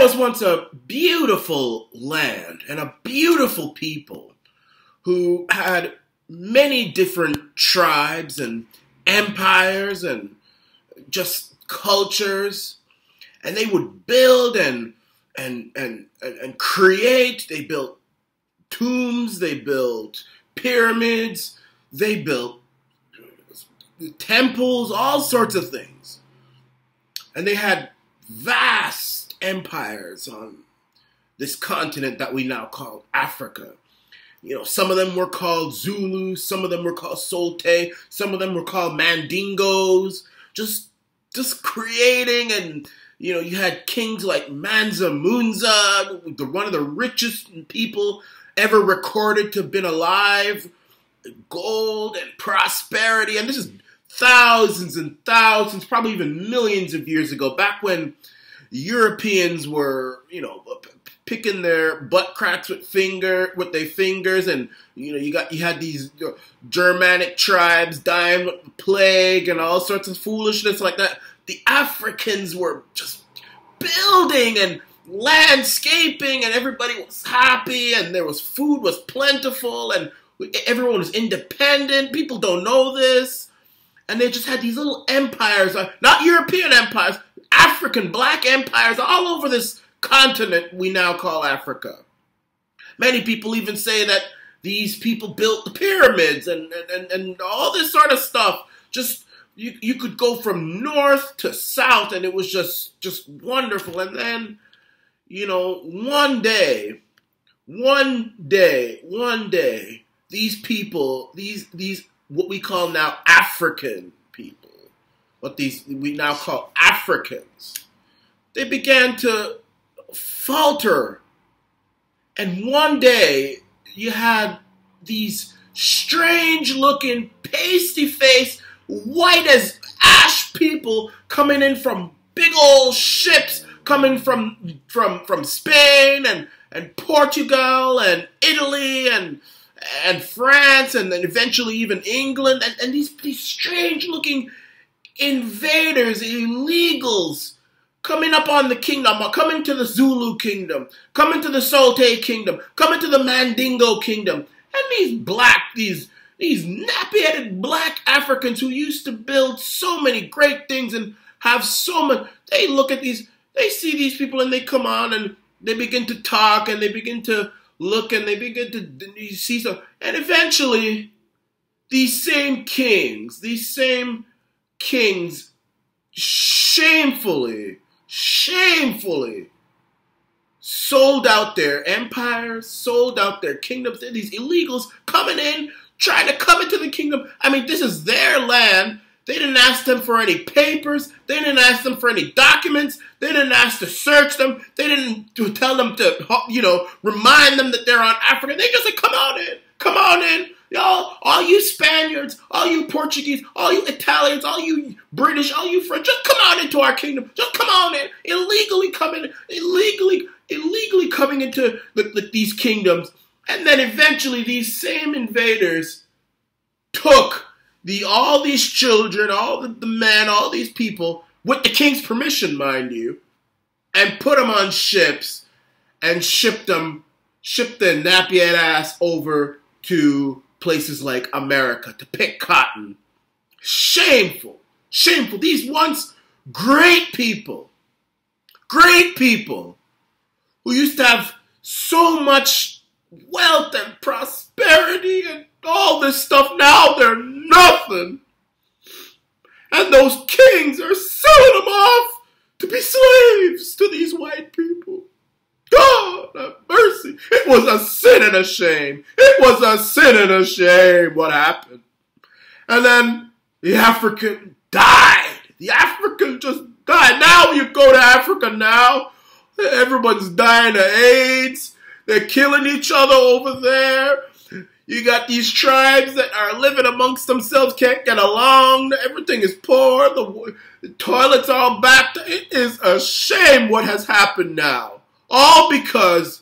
There was once a beautiful land and a beautiful people who had many different tribes and empires and just cultures, and they would build and create. They built tombs, they built pyramids, they built temples, all sorts of things. And they had vast empires on this continent that we now call Africa. You know, some of them were called Zulus, some of them were called Solte, some of them were called Mandingos, just creating. And, you know, you had kings like Mansa Musa, one of the richest people ever recorded to have been alive, gold and prosperity. And this is thousands and thousands, probably even millions of years ago, back when Europeans were, you know, picking their butt cracks with their fingers, and you know, you had these Germanic tribes dying with the plague and all sorts of foolishness like that. The Africans were just building and landscaping, and everybody was happy, and food was plentiful, and everyone was independent. People don't know this. And they just had these little empires, not European empires, African black empires all over this continent we now call Africa. Many people even say that these people built the pyramids and all this sort of stuff. Just you could go from north to south, and it was just wonderful. And then, you know, one day, these people, these what we call now African people, what we now call Africans, they began to falter. And one day you had these strange looking, pasty faced, white as ash people coming in from big old ships, coming from Spain and Portugal and Italy and France, and then eventually even England, and these strange-looking invaders, illegals, coming up on the kingdom, coming to the Zulu kingdom, coming to the Solte kingdom, coming to the Mandingo kingdom, and these nappy-headed black Africans who used to build so many great things and have so much, they look at these, they see these people, and they come on, and they begin to talk, and they begin to look, and they begin to see some, and eventually these same kings shamefully sold out their empires, sold out their kingdoms. These illegals coming in, trying to come into the kingdom. I mean, this is their land. They didn't ask them for any papers. They didn't ask them for any documents. They didn't ask to search them. They didn't tell them to, you know, remind them that they're on Africa. They just said, come on in, y'all, all you Spaniards, all you Portuguese, all you Italians, all you British, all you French, just come on into our kingdom. Just come on in, illegally coming into these kingdoms. And then eventually these same invaders took all these children, all the men, all these people, with the king's permission, mind you, and put them on ships and shipped their nappy-head ass over to places like America to pick cotton. Shameful. Shameful. These once great people who used to have so much wealth and prosperity and all this stuff, now they're nothing. And those kings are selling them off to be slaves to these white people. God have mercy. It was a sin and a shame. It was a sin and a shame what happened. And then the African died. The African just died. Now you go to Africa now, everyone's dying of AIDS. They're killing each other over there. You got these tribes that are living amongst themselves, can't get along. Everything is poor. The toilets are all backed. It is a shame what has happened now. All because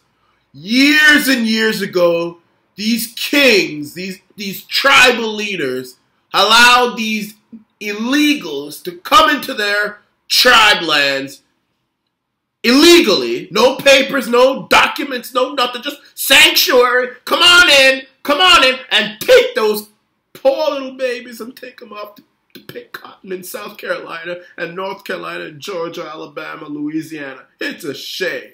years and years ago, these kings, these tribal leaders, allowed these illegals to come into their tribe lands, illegally, no papers, no documents, no nothing, just sanctuary. Come on in, and take those poor little babies and take them off to pick cotton in South Carolina and North Carolina and Georgia, Alabama, Louisiana. It's a shame.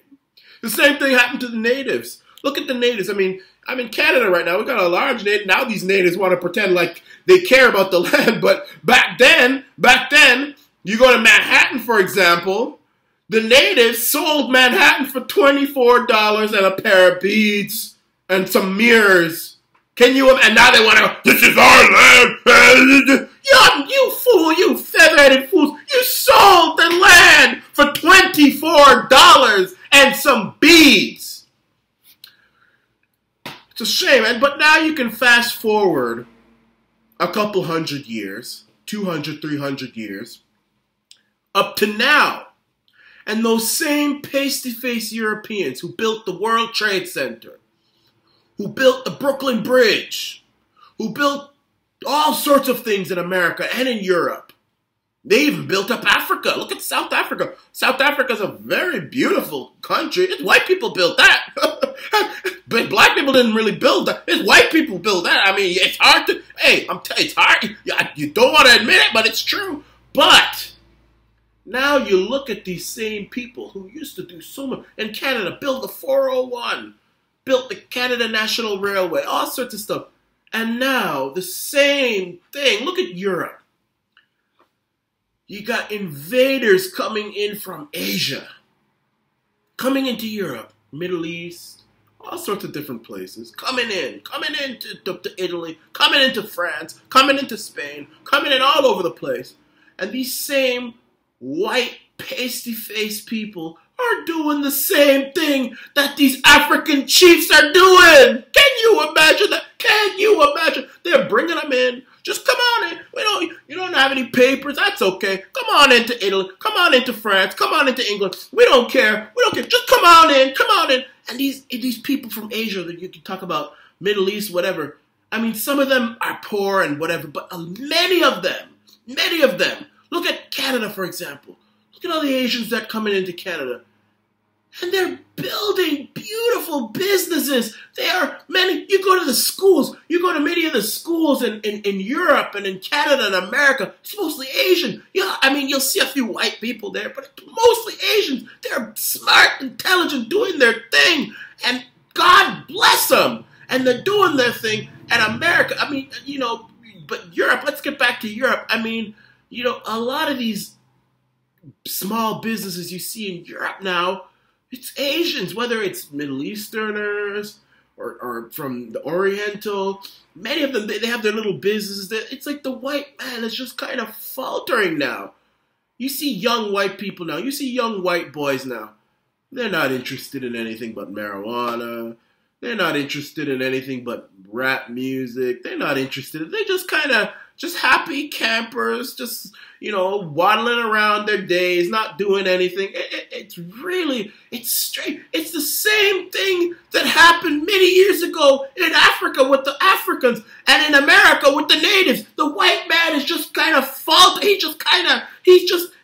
The same thing happened to the natives. Look at the natives. I mean, I'm in Canada right now. We've got a large native. Now these natives want to pretend like they care about the land. But back then, you go to Manhattan, for example, the natives sold Manhattan for $24 and a pair of beads and some mirrors. Can you? And now they want to, this is our land. You fool, you feather-headed fools. You sold the land for $24 and some beads. It's a shame. But now you can fast forward a couple hundred years, 200, 300 years, up to now. And those same pasty-faced Europeans who built the World Trade Center, who built the Brooklyn Bridge, who built all sorts of things in America and in Europe. They even built up Africa. Look at South Africa. South Africa is a very beautiful country. It's white people built that. But black people didn't really build that. It's white people built that. I mean, it's hard to, hey, it's hard. You don't want to admit it, but it's true. But now you look at these same people who used to do so much. In Canada, built the 401, built the Canada National Railway, all sorts of stuff. And now the same thing. Look at Europe. You got invaders coming in from Asia, coming into Europe, Middle East, all sorts of different places, coming into Italy, coming into France, coming into Spain, coming in all over the place. And these same white, pasty-faced people are doing the same thing that these African chiefs are doing. Can you imagine that? Can you imagine? They're bringing them in. Just come on in. You don't have any papers. That's okay. Come on into Italy. Come on into France. Come on into England. We don't care. We don't care. Just come on in. Come on in. And these people from Asia that you can talk about, Middle East, whatever. I mean, some of them are poor and whatever, but many of them. Look at Canada, for example. Look at all the Asians that are coming into Canada. And they're building beautiful businesses. You go to the schools. You go to many of the schools in Europe and in Canada and America. It's mostly Asian. Yeah, I mean, you'll see a few white people there, but it's mostly Asians. They're smart, intelligent, doing their thing. And God bless them. And they're doing their thing. And America, I mean, but Europe, let's get back to Europe. I mean, a lot of these small businesses you see in Europe now, it's Asians, whether it's Middle Easterners or from the Oriental. Many of them, they have their little businesses. It's like the white man is just kind of faltering now. You see young white people now. You see young white boys now. They're not interested in anything but marijuana. They're not interested in anything but rap music. They're not interested. They're just kind of just happy campers, just, waddling around their days, not doing anything. It's straight. It's the same thing that happened many years ago in Africa with the Africans and in America with the natives. The white man is just kind of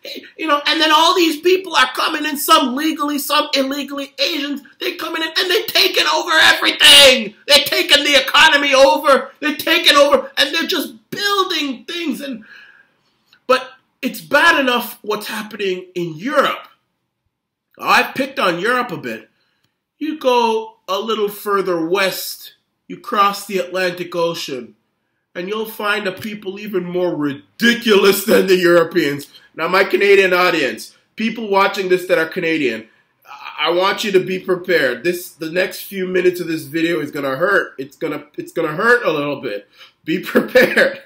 and then all these people are coming in, some legally, some illegally, Asians. They're coming in and they're taking over everything. They're taking the economy over. They're taking over and they're just building things. But it's bad enough what's happening in Europe. I've picked on Europe a bit. You go a little further west, you cross the Atlantic Ocean, and you'll find a people even more ridiculous than the Europeans. Now, my Canadian audience, people watching this that are Canadian, I want you to be prepared. The next few minutes of this video is gonna hurt. It's gonna hurt a little bit. Be prepared.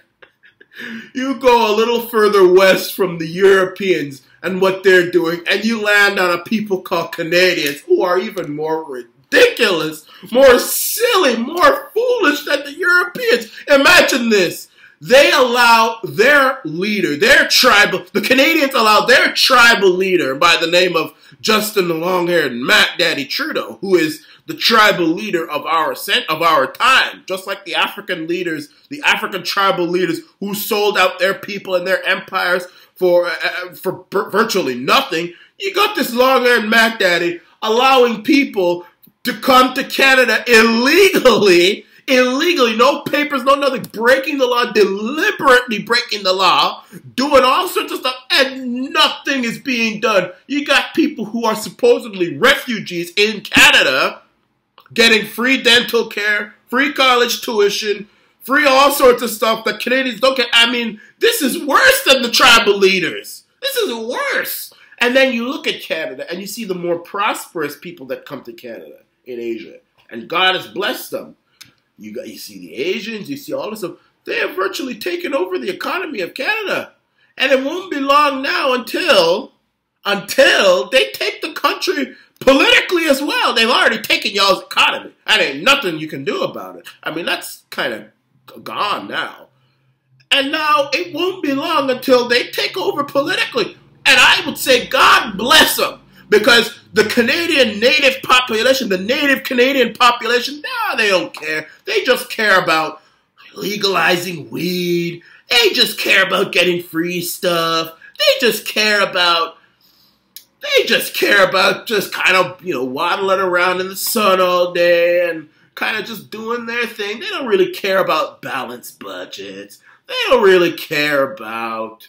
You go a little further west from the Europeans and what they're doing, and you land on a people called Canadians who are even more ridiculous, more silly, more foolish than the Europeans. Imagine this. They allow their leader, the Canadians allow their tribal leader by the name of Justin the long-haired Matt Daddy Trudeau, who is the tribal leader of our time, just like the African leaders, the African tribal leaders who sold out their people and their empires for virtually nothing. You got this long-haired Mac Daddy allowing people to come to Canada illegally, no papers, no nothing, breaking the law, deliberately breaking the law, doing all sorts of stuff, and nothing is being done. You got people who are supposedly refugees in Canada getting free dental care, free college tuition, free all sorts of stuff that Canadians don't get. I mean, this is worse than the tribal leaders. This is worse. And then you look at Canada and you see the more prosperous people that come to Canada in Asia. And God has blessed them. You see the Asians, you see all this stuff. They have virtually taken over the economy of Canada. And it won't be long now until they take the country politically as well. They've already taken y'all's economy. And ain't nothing you can do about it. I mean, that's kind of gone now. And now it won't be long until they take over politically. And I would say God bless them. Because the Canadian native population, the native Canadian population, nah, they don't care. They just care about legalizing weed. They just care about getting free stuff. They just care about just kind of, waddling around in the sun all day and kind of just doing their thing. They don't really care about balanced budgets. They don't really care about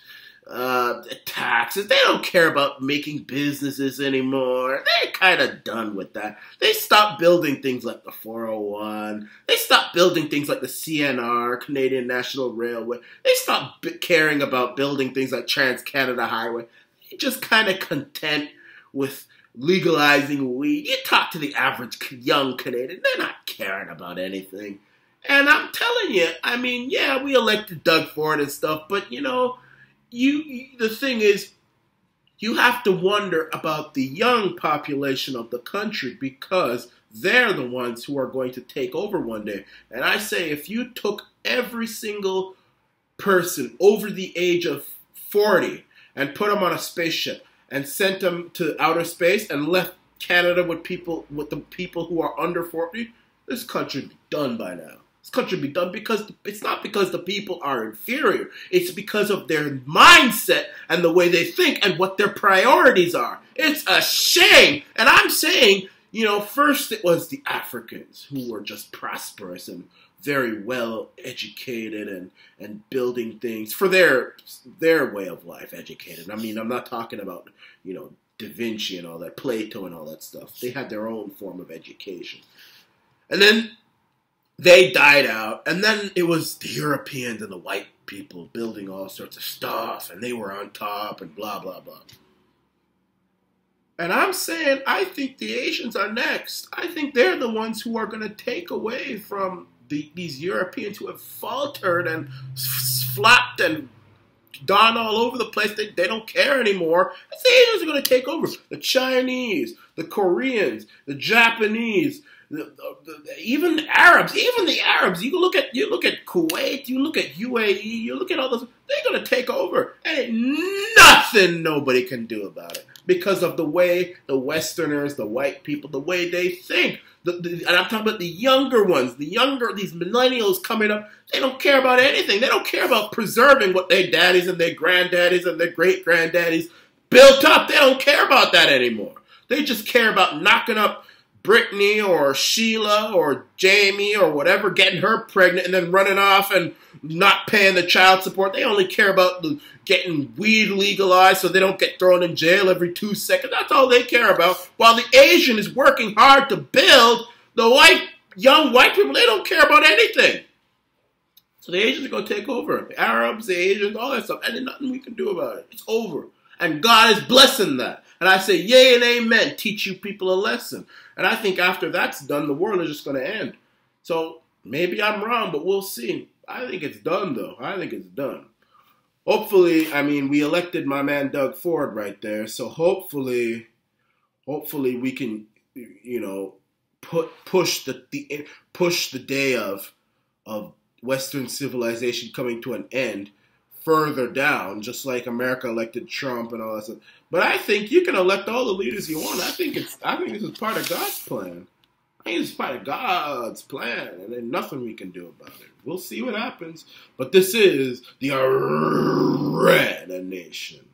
taxes. They don't care about making businesses anymore. They're kind of done with that. They stopped building things like the 401. They stopped building things like the CNR, Canadian National Railway. They stopped caring about building things like Trans-Canada Highway. They're just kind of content with legalizing weed. You talk to the average young Canadian, they're not caring about anything. And I'm telling you, I mean, yeah, we elected Doug Ford and stuff, but the thing is, you have to wonder about the young population of the country because they're the ones who are going to take over one day. And I say if you took every single person over the age of 40 and put them on a spaceship and sent them to outer space and left Canada with the people who are under 40, this country would be done by now. This country would be done because it's not because the people are inferior. It's because of their mindset and the way they think and what their priorities are. It's a shame. And I'm saying, first it was the Africans who were just prosperous and very well educated and building things for their way of life, educated. I mean, I'm not talking about, Da Vinci and all that, Plato and all that stuff. They had their own form of education. And then they died out, and then it was the Europeans and the white people building all sorts of stuff, and they were on top, and blah, blah, blah. And I'm saying, I think the Asians are next. I think they're the ones who are going to take away from these Europeans who have faltered and flopped and gone all over the place. They don't care anymore. The Asians are going to take over. The Chinese, the Koreans, the Japanese, even the Arabs, you look at Kuwait, you look at UAE, you look at all those, they're going to take over. And ain't nothing nobody can do about it because of the way the Westerners, the white people, the way they think. And I'm talking about the younger ones, these millennials coming up, they don't care about anything. They don't care about preserving what their daddies and their granddaddies and their great-granddaddies built up. They don't care about that anymore. They just care about knocking up Brittany or Sheila or Jamie or whatever, getting her pregnant and then running off and not paying the child support. They only care about getting weed legalized so they don't get thrown in jail every 2 seconds. That's all they care about. While the Asian is working hard to build, the young white people, they don't care about anything. So the Asians are going to take over. The Arabs, the Asians, all that stuff. And there's nothing we can do about it. It's over. And God is blessing that. And I say, yay and amen, teach you people a lesson. And I think after that's done, the world is just going to end. So maybe I'm wrong, but we'll see. I think it's done, though. I think it's done. Hopefully, I mean, we elected my man Doug Ford right there. So hopefully we can, push the day of Western civilization coming to an end further down, just like America elected Trump and all that stuff. But I think you can elect all the leaders you want. I think this is part of God's plan. I think it's part of God's plan, and there's nothing we can do about it. We'll see what happens. But this is the Arana Nation.